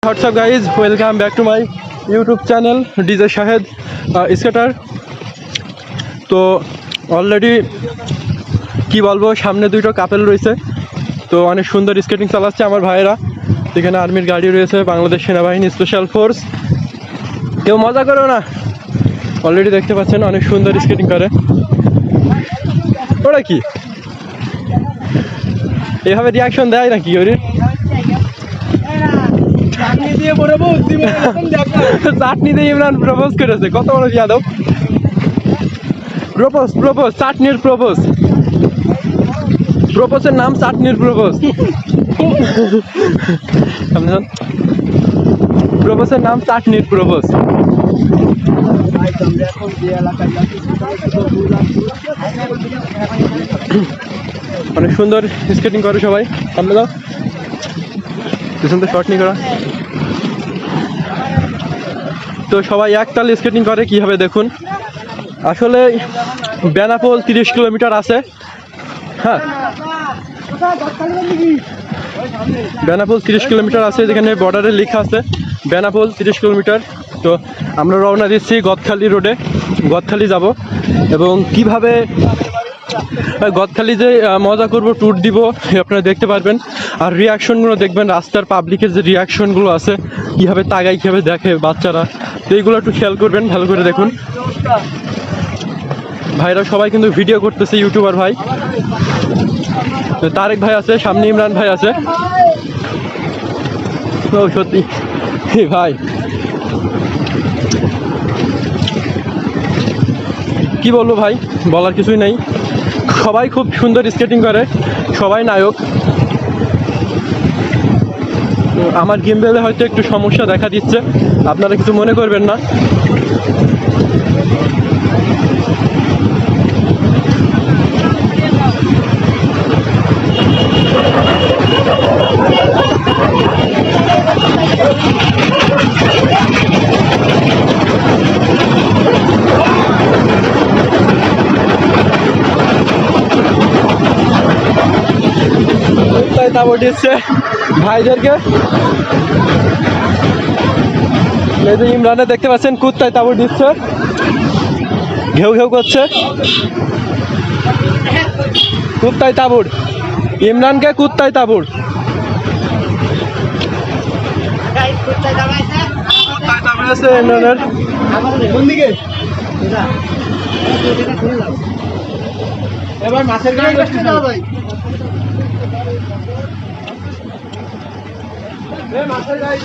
What's up guys, welcome back to my YouTube channel DJ Shahed Skater। তো already কি বলবো, সামনে দুটো কাপেল রয়েছে, তো অনেক সুন্দর স্কেটিং চালাচ্ছে আমার ভাইয়েরা। এখানে আর্মির গাড়ি রয়েছে, বাংলাদেশ সেনাবাহিনী স্পেশাল ফোর্স। কেউ মজা করো না, অলরেডি দেখতে পাচ্ছেন অনেক সুন্দর স্কেটিং করে। ওরা কি এভাবে রিয়াকশন দেয় নাকি? ওরে চাটনি দিয়ে ইমরান প্রপোজ করেছে, কত বড় যাদব। প্রপোজ চাটনির প্রপোজের নাম চাটনির প্রপোজের নাম চাটনির প্রপোজ। অনেক সুন্দর স্কেটিং করে সবাই। সামনে দাও, পিছন থেকে শর্ট নিয়ে করা। তো সবাই একতাল স্কেটিং করে কীভাবে দেখুন। আসলে বেনাপোল 30 কিলোমিটার আছে। হ্যাঁ, বেনাপোল 30 কিলোমিটার আছে, যেখানে বর্ডারে লেখা আছে বেনাপোল 30 কিলোমিটার। তো আমরা রওনা দিচ্ছি গদখালি রোডে, গদখালি যাব এবং কিভাবে গদখালি যে মজা করব, ট্যুর দিব, আপনারা দেখতে পারবেন। আর রিয়াকশনগুলো দেখবেন, রাস্তার পাবলিকের যে রিয়াকশনগুলো আছে, কীভাবে তাকায়, কীভাবে দেখে বাচ্চারা, তো এইগুলো একটু খেয়াল করবেন, ভালো করে দেখুন। ভাইরা সবাই কিন্তু ভিডিও করতেছে, ইউটিউবার ভাই। তারেক ভাই আছে সামনে, ইমরান ভাই আছে। ও সত্যি ভাই, কি বলবো ভাই, বলার কিছুই নাই। সবাই খুব সুন্দর স্কেটিং করে, সবাই নায়ক। আমার গিম্বেলে হয়তো একটু সমস্যা দেখা দিচ্ছে, আপনারা কিছু মনে করবেন না। তারপর দিচ্ছে ভাইদেরকে, ইমরানে দেখতে পাচ্ছেন কুত্তায় তাবড় দিচ্ছে, ঘেউ ঘেউ করছে। কুত্তায় তাবড়, ইমরানকে কুত্তায় তাবড়। ইমরানের এবার মাছের গাড়ি মাছের গাড়ি